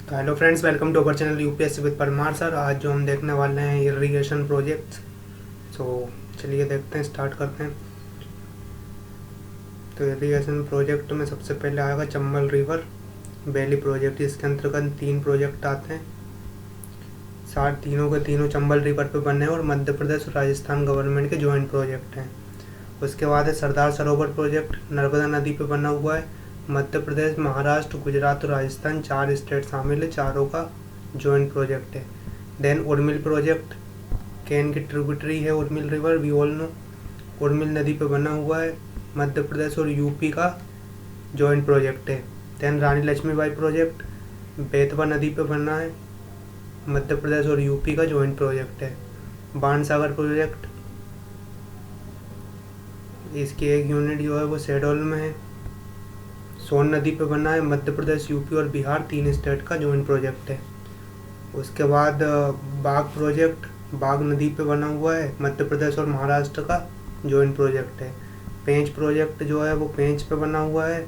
तो hello friends, welcome to our channel UPSC with Parmar sir. आज जो हम देखने वाले हैं इरिगेशन प्रोजेक्ट्स। सो चलिए देखते हैं, स्टार्ट करते हैं। तो इरिगेशन प्रोजेक्ट में सबसे पहले आएगा चंबल रिवर वैली प्रोजेक्ट। इसके अंतर्गत 3 प्रोजेक्ट आते हैं। तीनों के तीनों चंबल रिवर पे बने हैं और मध्य प्रदेश और राजस्थान गवर्नमेंट के जॉइंट प्रोजेक्ट हैं। उसके बाद है सरदार सरोवर प्रोजेक्ट, नर्मदा नदी पे बना हुआ है। मध्य प्रदेश, महाराष्ट्र, गुजरात और राजस्थान 4 स्टेट शामिल है, चारों का जॉइंट प्रोजेक्ट है। देन उर्मिल प्रोजेक्ट, केन की ट्रिब्यूटरी है Urmil river, we all know. Urmil नदी पे बना हुआ है, मध्य प्रदेश और यूपी का जॉइंट प्रोजेक्ट है। देन रानी लक्ष्मीबाई प्रोजेक्ट, बेतवा नदी पे बना है, मध्य प्रदेश और यूपी का जॉइंट प्रोजेक्ट है। बाणसागर प्रोजेक्ट, इसकी एक यूनिट जो है वो शहडोल में है। सोन नदी पे बना है, मध्य प्रदेश, यूपी और बिहार 3 स्टेट का जॉइंट प्रोजेक्ट है। उसके बाद बाघ प्रोजेक्ट, बाघ नदी पे बना हुआ है, मध्य प्रदेश और महाराष्ट्र का जॉइंट प्रोजेक्ट है। पेंच प्रोजेक्ट जो है वो पेंच पे बना हुआ है,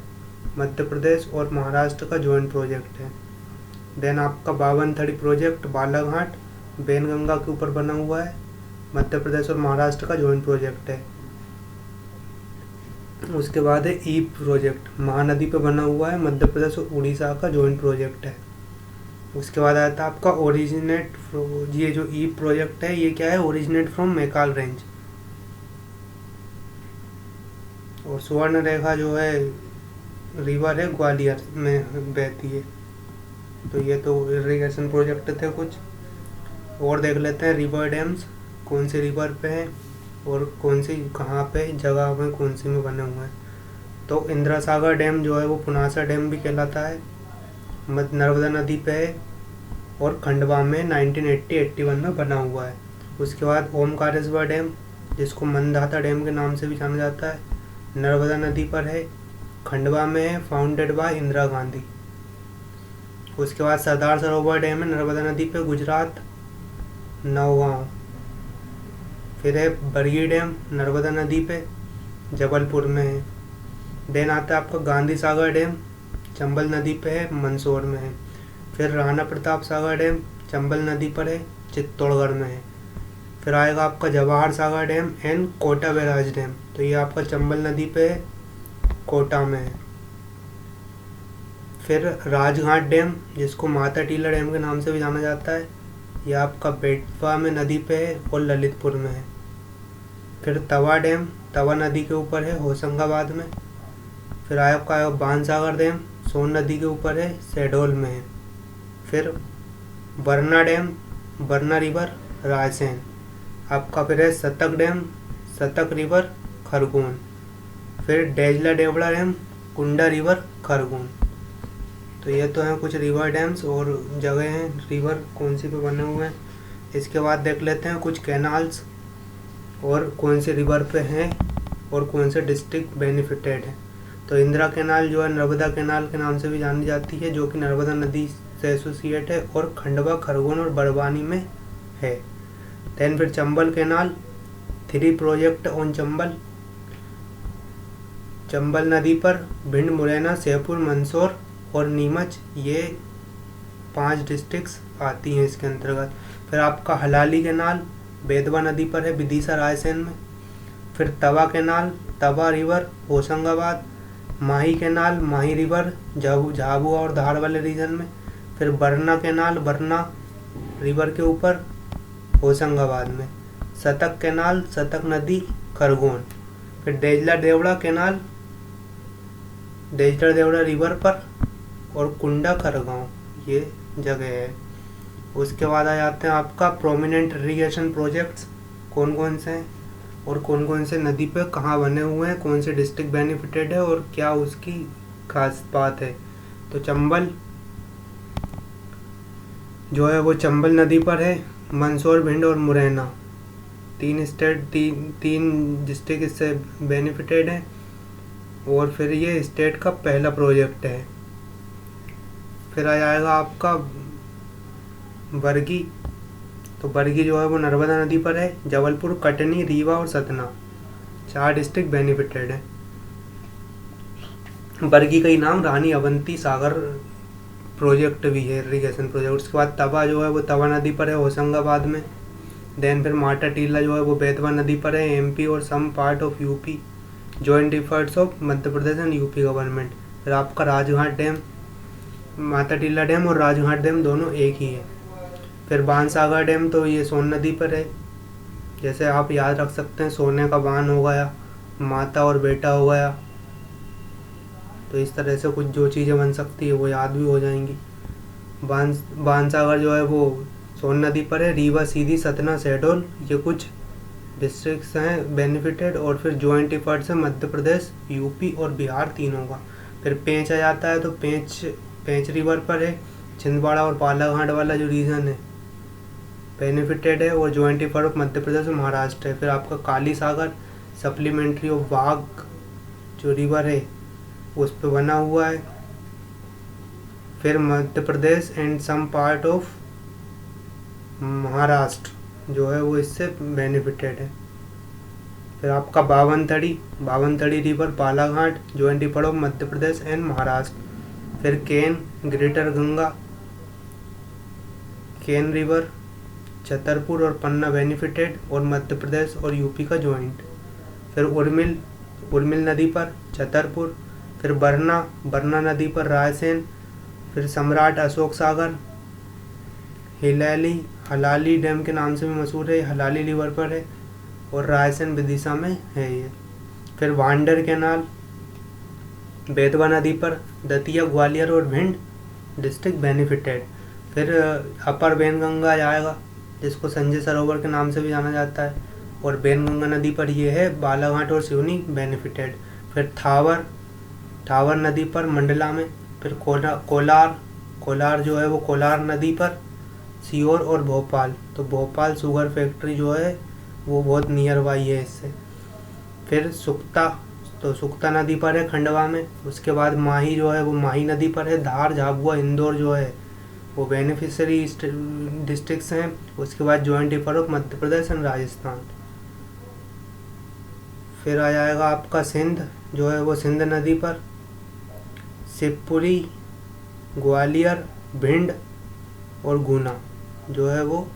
मध्य प्रदेश और महाराष्ट्र का जॉइंट प्रोजेक्ट है। देन आपका 52 प्रोजेक्ट, बालाघाट बेनगंगा के ऊपर बना हुआ है, मध्य प्रदेश और महाराष्ट्र का जॉइंट प्रोजेक्ट है। उसके बाद है ईप प्रोजेक्ट, महानदी पे बना हुआ है, मध्य प्रदेश और उड़ीसा का जॉइंट प्रोजेक्ट है। उसके बाद आता है आपका ओरिजिनेट, ये जो ईप प्रोजेक्ट है ये क्या है, ओरिजिनेट फ्रॉम मैकाल रेंज। और स्वर्ण रेखा जो है रिवर है, ग्वालियर में बहती है। तो ये तो इरिगेशन प्रोजेक्ट थे कुछ। और देख लेते हैं रिवर डैम्स, कौन से रिवर पे हैं और कौन सी कहाँ पे जगह में कौन सी में बने हुए हैं। तो इंदिरा सागर डैम जो है वो पुनासा डैम भी कहलाता है, नर्मदा नदी पे है और खंडवा में 1980-81 में बना हुआ है। उसके बाद ओमकारेश्वर डैम, जिसको मनदाता डैम के नाम से भी जाना जाता है, नर्मदा नदी पर है, खंडवा में है, फाउंडेड बाय इंदिरा गांधी। उसके बाद सरदार सरोवर डैम है नर्मदा नदी पे, गुजरात, नौगांव। फिर है बरगी डैम नर्मदा नदी पे, जबलपुर में है। देन आता है आपका गांधी सागर डैम, चंबल नदी पे है, मंदसौर में है। फिर राणा प्रताप सागर डैम चंबल नदी पर है, चित्तौड़गढ़ में है। फिर आएगा आपका Jawahar Sagar dam and Kota barrage dam, तो ये आपका चंबल नदी पे है, कोटा में है। फिर राजघाट डैम, जिसको माता टीला डैम के नाम से भी जाना जाता है, ये आपका बेटवा में नदी पे है और ललितपुर में है। फिर तवा डैम, तवा नदी के ऊपर है, होशंगाबाद में। फिर आपका बाणसागर डैम सोन नदी के ऊपर है, शहडोल में है। फिर बरना डैम, बरना रिवर, रायसेन आपका। फिर है सतक डैम, सतक रिवर, खरगोन। फिर डेजला देवड़ा डैम, कुंडा रिवर, खरगोन। तो ये तो हैं कुछ रिवर डैम्स और जगह हैं रिवर कौन सी पे बने हुए हैं। इसके बाद देख लेते हैं कुछ कैनाल्स और कौन से रिवर पे हैं और कौन से डिस्ट्रिक्ट बेनिफिटेड है। तो इंदिरा कैनाल जो है नर्मदा कैनाल के नाम से भी जानी जाती है, जो कि नर्मदा नदी से एसोसिएट है और खंडवा, खरगोन और बड़वानी में है। देन फिर Chambal canal, 3 project on Chambal, Chambal नदी पर भिंड, मुरैना, श्योपुर, मंदसौर और नीमच, ये 5 डिस्ट्रिक्ट्स आती हैं इसके अंतर्गत। फिर आपका हलाली कैनाल बेतवा नदी पर है, विदिशा, रायसेन में। फिर तवा कैनाल, तवा रिवर, होशंगाबाद। माही कैनाल, माही रिवर, झाबुआ और धार वाले रीजन में। फिर बरना कैनाल, बरना रिवर के ऊपर, होशंगाबाद में। सतक कैनाल, सतक नदी, खरगोन। फिर डेजला देवड़ा कैनाल, डेजला देवड़ा रिवर पर और कुंडा, खरगांव, ये जगह है। उसके बाद आ जाते हैं आपका प्रोमिनेंट इरिगेशन प्रोजेक्ट्स, कौन कौन से हैं और कौन कौन से नदी पे कहाँ बने हुए हैं, कौन से डिस्ट्रिक्ट बेनिफिटेड है और क्या उसकी खास बात है। तो चंबल जो है वो चंबल नदी पर है, मंदसौर, भिंड और मुरैना 3 डिस्ट्रिक्ट इससे बेनिफिटेड हैं और फिर ये स्टेट का पहला प्रोजेक्ट है। फिर आ जाएगा आपका बरगी, तो बरगी जो है वो नर्मदा नदी पर है, जबलपुर, कटनी, रीवा और सतना 4 डिस्ट्रिक्ट बेनिफिटेड है। बरगी का ही नाम रानी अवंती सागर प्रोजेक्ट भी है, इरिगेशन प्रोजेक्ट। उसके बाद तवा जो है वो तवा नदी पर है होशंगाबाद में। देन फिर माटा टीला जो है वो बेतवा नदी पर है, एमपी और some part of UP, joint efforts of Madhya Pradesh and UP government. फिर आपका राजघाट डैम, माता टीला डैम और राजघाट डैम दोनों एक ही है। फिर बाणसागर डैम तो ये सोन नदी पर है। जैसे आप याद रख सकते हैं, सोने का बाण हो गया, माता और बेटा हो गया, तो इस तरह से कुछ जो चीज़ें बन सकती है वो याद भी हो जाएंगी। बाणसागर जो है वो सोन नदी पर है। रीवा, सीधी, सतना, शहडोल, ये कुछ डिस्ट्रिक्ट्स हैं बेनिफिटेड। और फिर जॉइंट एफर्ट्स है मध्य प्रदेश, यूपी और बिहार तीनों का। फिर पेंच आ जाता है, तो पेंच रिवर पर है। छिंदवाड़ा और बालाघाट वाला जो रीजन है बेनिफिटेड है और जॉइंट एफर्ट ऑफ मध्य प्रदेश और महाराष्ट्र है। फिर आपका काली सागर सप्लीमेंट्री ऑफ वाघ जो रिवर है उस पर बना हुआ है। फिर Madhya Pradesh and some part of Maharashtra जो है वो इससे बेनिफिटेड है। फिर आपका Bawanthadi river Balaghat, joint effort of Madhya Pradesh and Maharashtra. फिर केन, ग्रेटर गंगा, केन रिवर, छतरपुर और पन्ना बेनिफिटेड और मध्य प्रदेश और यूपी का जॉइंट। फिर उर्मिल नदी पर छतरपुर। फिर बरना नदी पर रायसेन। फिर सम्राट अशोक सागर, हलाली डैम के नाम से भी मशहूर है, हलाली रिवर पर है और रायसेन विदिशा में है ये। फिर भांडर कैनाल बेतवा नदी पर, दतिया, ग्वालियर और भिंड डिस्ट्रिक्ट बेनिफिटेड। फिर अपर बेनगंगा आएगा जिसको संजय सरोवर के नाम से भी जाना जाता है और बेनगंगा नदी पर ये है। बालाघाट और सिवनी बेनिफिटेड। फिर थावर नदी पर मंडला में। फिर कोलार जो है वो कोलार नदी पर, सीहोर और भोपाल, तो भोपाल शुगर फैक्ट्री जो है वो बहुत नियर बाई है इससे। फिर सुक्ता नदी पर है खंडवा में। उसके बाद माही जो है वो माही नदी पर है। धार, झाबुआ, इंदौर जो है वो बेनिफिशियरी डिस्ट्रिक्ट्स हैं। उसके बाद joint effort of Madhya Pradesh and Rajasthan. फिर आ जाएगा आपका सिंध जो है वो सिंध नदी पर, शिवपुरी, ग्वालियर, भिंड और गुना जो है वो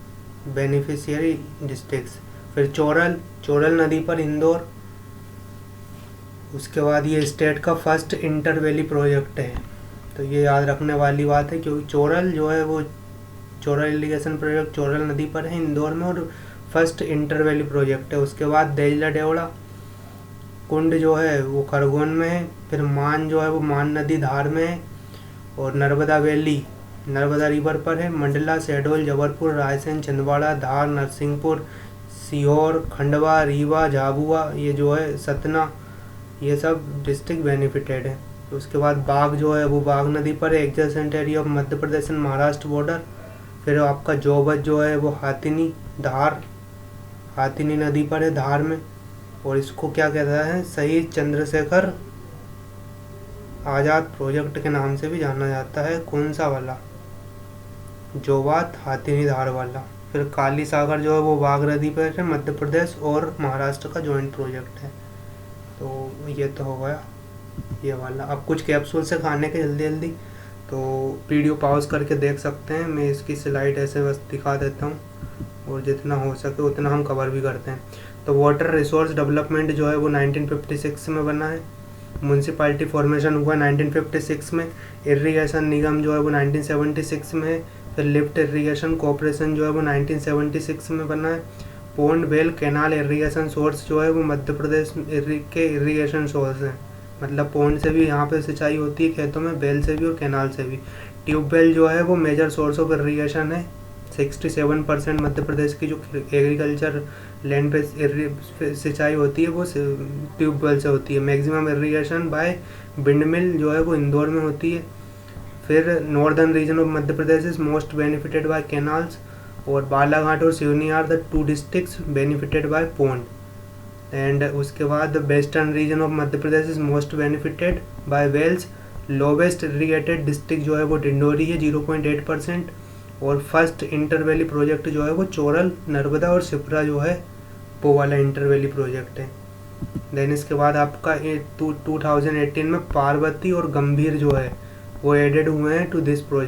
बेनिफिशियरी डिस्ट्रिक्ट्स। फिर चोरल नदी पर इंदौर। उसके बाद ये स्टेट का फर्स्ट इंटर वैली प्रोजेक्ट है, तो ये याद रखने वाली बात है क्योंकि चोरल जो है वो चोरल इरिगेशन प्रोजेक्ट चोरल नदी पर है इंदौर में और फर्स्ट इंटर वैली प्रोजेक्ट है। उसके बाद देजला डेवड़ा कुंड जो है वो खरगोन में है। फिर मान जो है वो मान नदी धार में है और नर्मदा वैली नर्मदा रिवर पर है। मंडला, शहडोल, जबलपुर, रायसेन, छिंदवाड़ा, धार, नरसिंहपुर, सीहोर, खंडवा, रीवा, झाबुआ, ये जो है सतना, ये सब डिस्ट्रिक्ट बेनिफिटेड है। उसके बाद बाघ जो है वो बाघ नदी पर है, adjacent area of Madhya Pradesh and Maharashtra border. फिर आपका जोबत जो है वो हाथिनी नदी पर है धार में और इसको क्या कहता है, शहीद चंद्रशेखर आज़ाद प्रोजेक्ट के नाम से भी जाना जाता है। कौन सा वाला, जोबात हाथिनी धार वाला। फिर काली सागर जो है वो बाघ नदी पर है, मध्य प्रदेश और महाराष्ट्र का जॉइंट प्रोजेक्ट है। तो ये तो हो गया ये वाला। अब कुछ कैप्सूल से खाने के जल्दी तो वीडियो पॉज करके देख सकते हैं। मैं इसकी स्लाइड ऐसे बस दिखा देता हूँ और जितना हो सके उतना हम कवर भी करते हैं। तो वाटर रिसोर्स डेवलपमेंट जो है वो 1956 में बना है। म्यूनसिपैलिटी फॉर्मेशन हुआ 1956 में। इरिगेशन निगम जो है वो 1976 में है। फिर लिफ्ट इरिगेशन कॉरपोरेशन जो है वो 1976 में बना है। Pond, well, canal irrigation source जो है वो मध्य प्रदेश के इरिगेशन सोर्स हैं, मतलब पोन्ड से भी यहाँ पे सिंचाई होती है खेतों में, बेल से भी और कैनाल से भी। ट्यूबवेल जो है वो मेजर सोर्स ऑफ इरिगेशन है। 67% मध्य प्रदेश की जो एग्रीकल्चर लैंड पे सिंचाई होती है वो ट्यूबवेल से होती है। मैक्सिमम इरिगेशन बाय विंडमिल जो है वो इंदौर में होती है। फिर northern region of Madhya Pradesh is most benefited by canals और बालाघाट और Seoni are the 2 districts benefited by pond. And उसके बाद western region of Madhya Pradesh is most benefited by wells. Lowest irrigated district जो है वो डिंडोरी है 0.8% और फर्स्ट इंटर वैली प्रोजेक्ट जो है वो चोरल, नर्मदा और शिप्रा जो है वो वाला इंटर वैली प्रोजेक्ट है। देन इसके बाद आपका 2018 में पार्वती और गंभीर जो है वो एडेड हुए हैं टू दिस प्रोजेक्ट।